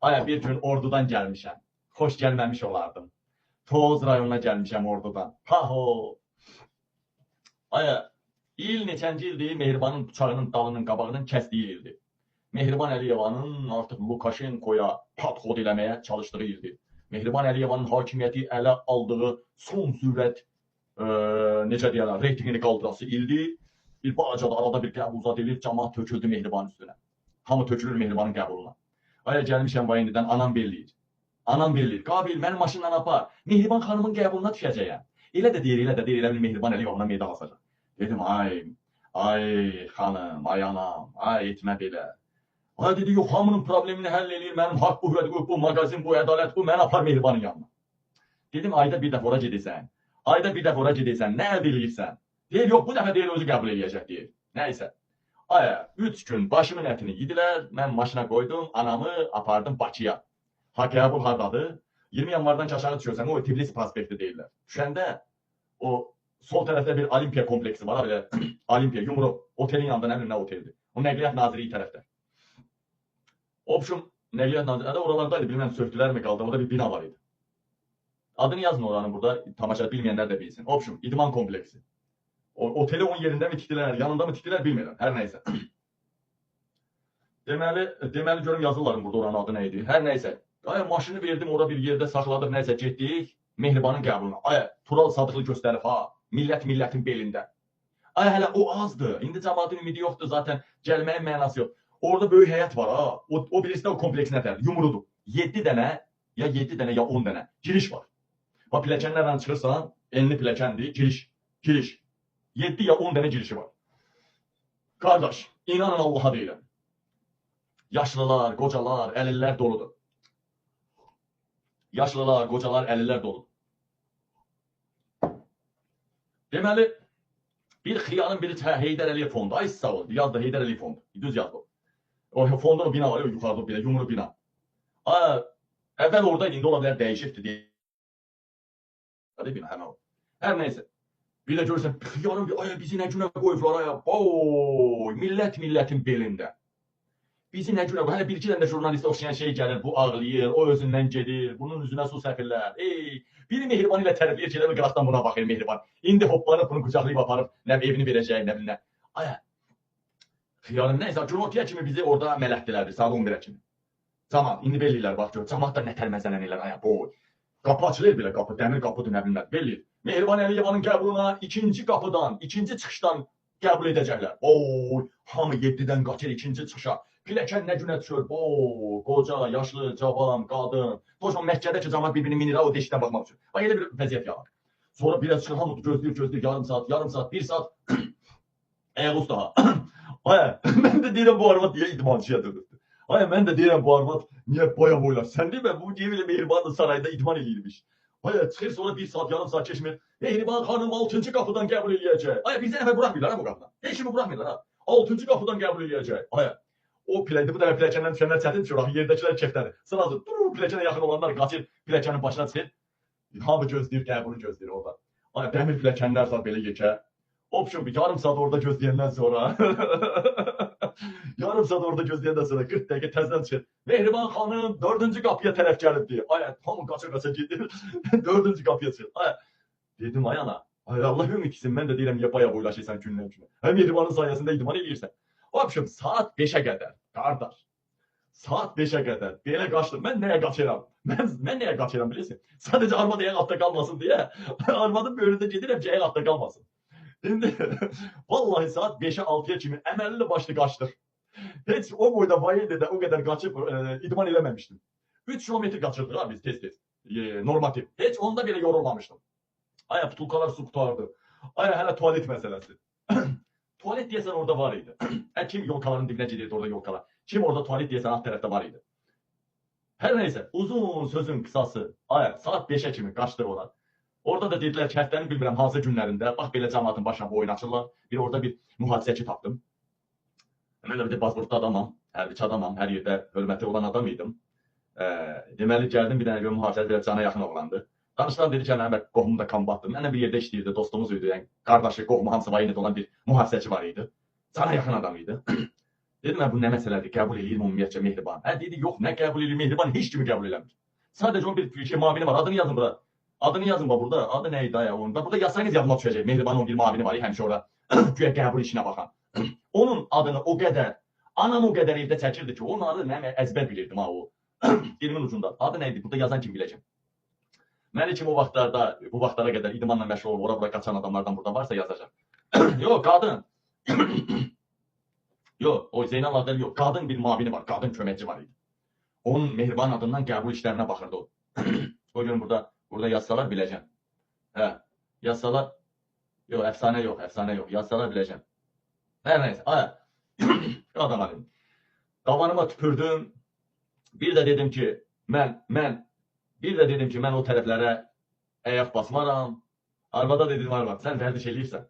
Aya bir gün ordudan gəlmişəm. Xoş gəlməmiş olardım. Toz rayonuna gəlmişəm ordudan. Ha ho. Aya il neçənci ildir Mehribanın bıçağının dalının qabağının kəsdiyi ildir. Mehriban Əliyevanın artıq Lukashenkoya podxod eləməyə çalışdığı ildir. Mehriban Əliyevanın hakimiyyəti ələ aldığı son sürət necə deyirlər, reytingini qaldırası ildir. Bir balaca da arada bir qəbul zad edir, cəmaət töküldü Mehribanın üstünə. Hamı tökülür Mehribanın qəbuluna. Aya gəlmişəm Vayindidən, anam belləyir. Anam belləyir. Qabil, mənim maşınla apar. Mehriban xanımın qəbuluna düşəcəyəm. Elə də deyir, elə bil Mehriban Əliyevana meydan asacaq. Dedim, ay xanım, ay anam, ay etmə belə. Ay dedi, yox, hamının problemini həll eləyir, mənim haqq bu, hüquq bu, mağazin bu, ədalət bu, mən apar Mehribanın yanına. Dedim, ayda bir dəfə ora gedirsən, nə əldə eləyirsən? Deyir, yox, bu dəfə deyir, özü qəbul eləyəcək, deyir. Nəysə. Aya, 3 gün başımın ətini yedilər, mən maşına qoydum, anamı apardım Bakıya. Ha, qəbul hardadır? 20 yanvardan aşağı düşürsən, o Tiflis prospekti deyirlər. Düşəndə, o sol tərəfdə bir Olimpiya kompleksi var, belə Olimpiya, Yumru, otelin yanında nə bilim nə oteldir. O Nəqliyyat Nazirliyi tərəfdə. Opşum, Nəqliyyat Nazirliyi, oralardaydı, bilməm, söktülərmi qaldı, orada bir bina var idi. Adını yazın oranın burada, tamaşa bilməyənlər də bilsin. Opşum, idman kompleksi. Oteli onun yerində mi tikdilər, yanında mı tikdilər bilmirəm, hər nəysə. Deməli görüm yazırlarım burada oranın adı nə idi, hər nəysə. Aya, maşını verdim, orada bir yerdə saxladıq, nəysə, getdik Mehribanın qəbuluna. Aya, Tural Sadıqlı göstərib, ha, millətin belində. Aya, hələ o azdır, indi cəmaatın ümidi yoxdur zaten, gəlməyin mənası yox. Orada böyük həyat var, ha, o birisi də o kompleks nətərdir, Yumrudur. 7 dənə, ya 10 dənə giriş var. Bax, pilləkənlərlə çıxırsan, enli pilləkəndir, giriş. 7 ya 10 dənə girişi var. Qardaş, inanın Allaha deyirəm. Yaşlılar, qocalar, əlillər doludur. Yaşlılar, qocalar, əlillər doludur. Deməli, bir xiyarın biri Heydər Əliyev fondu. Ay sağ ol, yazdı Heydər Əliyev fondu. Düz yazdı. O fondun o bina var, yuxarıda bir yumru bina. Əvvəl oradaydı, indi ola bilər dəyişibdir deyə. Həmən o. Hər nəysə. Bir də görürsən, xiyarın bir, aya bizi nə günə qoyublar, aya, oy, millətin belində. Bizi nə günə qoyublar, hələ bir-iki dənə jurnalistə oxşayan şey gəlir, bu ağlayır, o özündən gedir, bunun üzünə su səpirlər. Biri Mehriban ilə tərbiyə şeylər, qıraqdan buna baxır Mehriban. İndi hoplanıb, bunu qucaqlayıb aparıb, nə evini verəcək, nə bilinə. Aya, xiyarın nəysə, günortaya kimi bizi orada mələkdilərdir, saat 11-ə kimi. Cəmat, indi belliyirlər, bax, gör, cəmat da nətər məzələnirlər, aya, boy. Qapı açılır belə qapı, dəmir qapıdır, nə bilməm, belliyir. Mehriban Əliyevanın qəbuluna ikinci qapıdan, ikinci çıxışdan qəbul edəcəklər. Oy, hamı 7-dən qaçır ikinci çıxışa. Piləkən nə günə düşür, oy, qoca, yaşlı, cavan, qadın. Doşman Məkkədə ki, cəmat bir-birini minir, o deşikdən baxmaq üçün. Bax, elə bir vəziyyət yarar. Sonra biraz çıxır, hamı gözləyir, yarım saat, 1 saat, ayağı usta. Aya, mən də deyirəm bu arvad niyə idmançıya dönürdü. Aya, mən də deyirəm bu arvad niyə boya boylar. Sən deyirəm, bu Cemil Mehriban sarayda idman eləyirmiş. Aya, çıxır sonra 1 saat, yarım saat keçmir. Mehriban xanım 6-cı qapıdan qəbul eləyəcək. Aya, bizə nəfər buraxmırlar ha bu qapıdan. Heç kimi buraxmırlar ha. 6-cı qapıdan qəbul eləyəcək. Aya, o piləkdə bu dəfə piləkəndən düşənlər çətin düşür. Yerdəkilər kefdədir. Sırası piləkənə yaxın olanlar qaçır, piləkənin başına çıxır. Hamı gözləyir, qəbulu gözləyir orada. Aya, dəmir piləkənlər var belə yekə. Opşun bir yarım saat orada gözləyəndən sonra 40 dəqiqə təzdən çıxır. Mehriban xanım 4-cü qapıya tərəf gəlibdir. Aya, hamı qaça gedir. 4-cü qapıya çıxır. Aya, dedim ay ana. Ay Allah ümid etsin, mən də deyirəm niyə baya boylaşırsan gündən günə. Mehribanın sayəsində idman eləyirsən. Opşun saat 5-ə qədər, qardaş. Saat 5-ə qədər belə qaçdım. Mən nəyə qaçıram? Mən nəyə qaçıram bilirsin? Sadəcə arvad ayaq altda qalmasın deyə. Arvadın böyründə gedirəm ki, ayaq altda qalmasın. İndi vallahi saat 5'e 6'ya kimi əməlli başlı qaçdıq. Heç o boyda Vayindidə o qədər qaçıb idman eləməmişdim. 3 kilometr qaçırdıq ha biz tez-tez. Normativ. Heç onda belə yorulmamışdım. Aya, butulkalar su qutardı. Aya, hələ tualet məsələsi. Tualet deyəsən orada var idi. Kim yolkaların dibinə gedirdi orada yolkalar. Kim orada tualet deyəsən alt tərəfdə var idi. Hər nəysə, uzun sözün qısası. Aya, saat 5'e kimi qaçdıq ona. Orada da dedilər ki, həftənin bilmirəm hansı günlərində, bax belə cəmaatın başına bu oyun açırlar. Orada bir mühafizəçi tapdım. Mən də bir bazburtda adamam, hərbiçi adamam, hər yerdə hörməti olan adam idim. Deməli, gəldim bir dənə görə mühafizəçi belə cana yaxın oğlandı. Danışılan dedi ki, mənim qohumum da kombatdır. Mənlə bir yerdə işləyirdi, dostumuz idi. Yəni, qardaşı, qohumu hamısı Vayindidə olan bir mühafizəçi var idi. Cana yaxın adam idi. Dedim, bu nə məsələdir, qəbul eləyirəm ümumiyyətcə mehriban. Dedi, yox, nə qəbul eləyir, mehriban heç kimi qəbul eləmir. Sadəcə onun bir şey mavini var, adını yazın bura. Adını yazın burada, adı nə idi onun? Burada yazsanız yadıma düşəcək, mehriban onun bir mavini var, həmişə orada güya qəbul işinə baxan. Onun adını o qədər, anam o qədər evdə çəkirdi ki, onun adını mən əzbər bilirdim ha o. Dilimin ucunda. Adı nə idi, burada yazan kim biləcəm. Məni kim o vaxtlarda, bu vaxtlara qədər idmanla məşğul olub, ora-bura qaçan adamlardan burada varsa yazacaq. Yox, qadın. Yox, o Zeynal Adel yox. Qadın bir mavini var, qadın köməkçi var idi. Onun mehriban adından qəbul işlərinə baxırdı o. O gün burada yazsalar biləcəm. Hə, yazsalar, yox, əfsanə yox, yazsalar biləcəm. Hər nəysə, qadın alim. Davanıma tüpürdüm. Bir də dedim ki, mən o tərəflərə əyaq basmaram. Arvada dedim, arvad, sən vərdiş eləyirsən.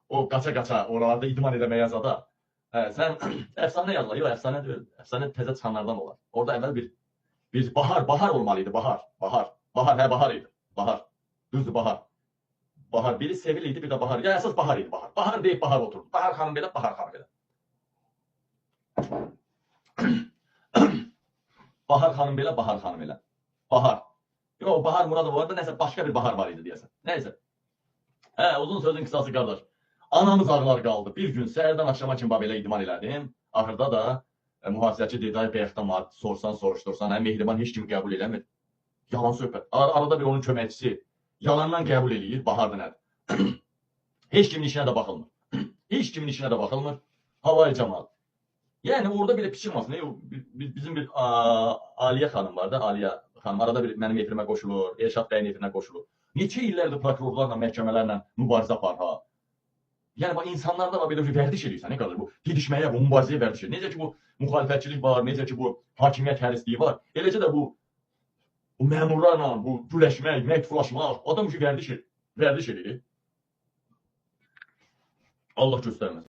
O qaça-qaça oralarda idman eləməyə zada. Sən əfsanə yazma, yox, əfsanə deyil. Əfsanə təzə çıxanlardan olar. Orada əvvəl bir bahar olmalıydı, bahar. Bahar idi, bahar. Düzdür, bahar. Bahar, biri Sevil idi, bir də bahar. Ya, əsas bahar idi, bahar. Bahar deyib bahar oturdu. Bahar xanım belə, bahar xanım belə. Bahar xanım belə, bahar xanım elə. Bahar. Yox, Bahar Muradov orada nəsə başqa bir bahar var idi deyəsən. Nəysə. Uzun sözün qısası qardaş. Anamız ağlar qaldı. Bir gün səhərdən axşama kimi belə idman elədim. Axırda da mühafizəçi dedi, ay bəyəxtəmat, soruşdursan, mehriban heç kimi qəbul eləmir. Yalan söhbət. Arada bir onun köməkçisi yalandan qəbul eləyir, bahardır nədir? Heç kimin işinə də baxılmır. Heç kimin işinə də baxılmır. Havayı cəmal. Yəni orada belə piçilmasın. Bizim bir Aliyə xanım var da, Aliyə xanım. Arada bir mənim efirimə qoşulur, Elşad bəyin efirinə qoşulur. Neçə illərdir prokurorlarla, məhkəmələrlə mübarizə apar ha. Yəni insanlarda belə bir vərdiş edirsən, nə qədər bu didişməyə, bu mübarizəyə vərdiş edir. Necə ki bu müxalifətçilik var, necə ki bu hakimiyyət hərisliyi var. Eləcə də bu məmurlarla, bu güləşmək, məktublaşmaq, adam ki vərdiş edir. Allah göstərməsin.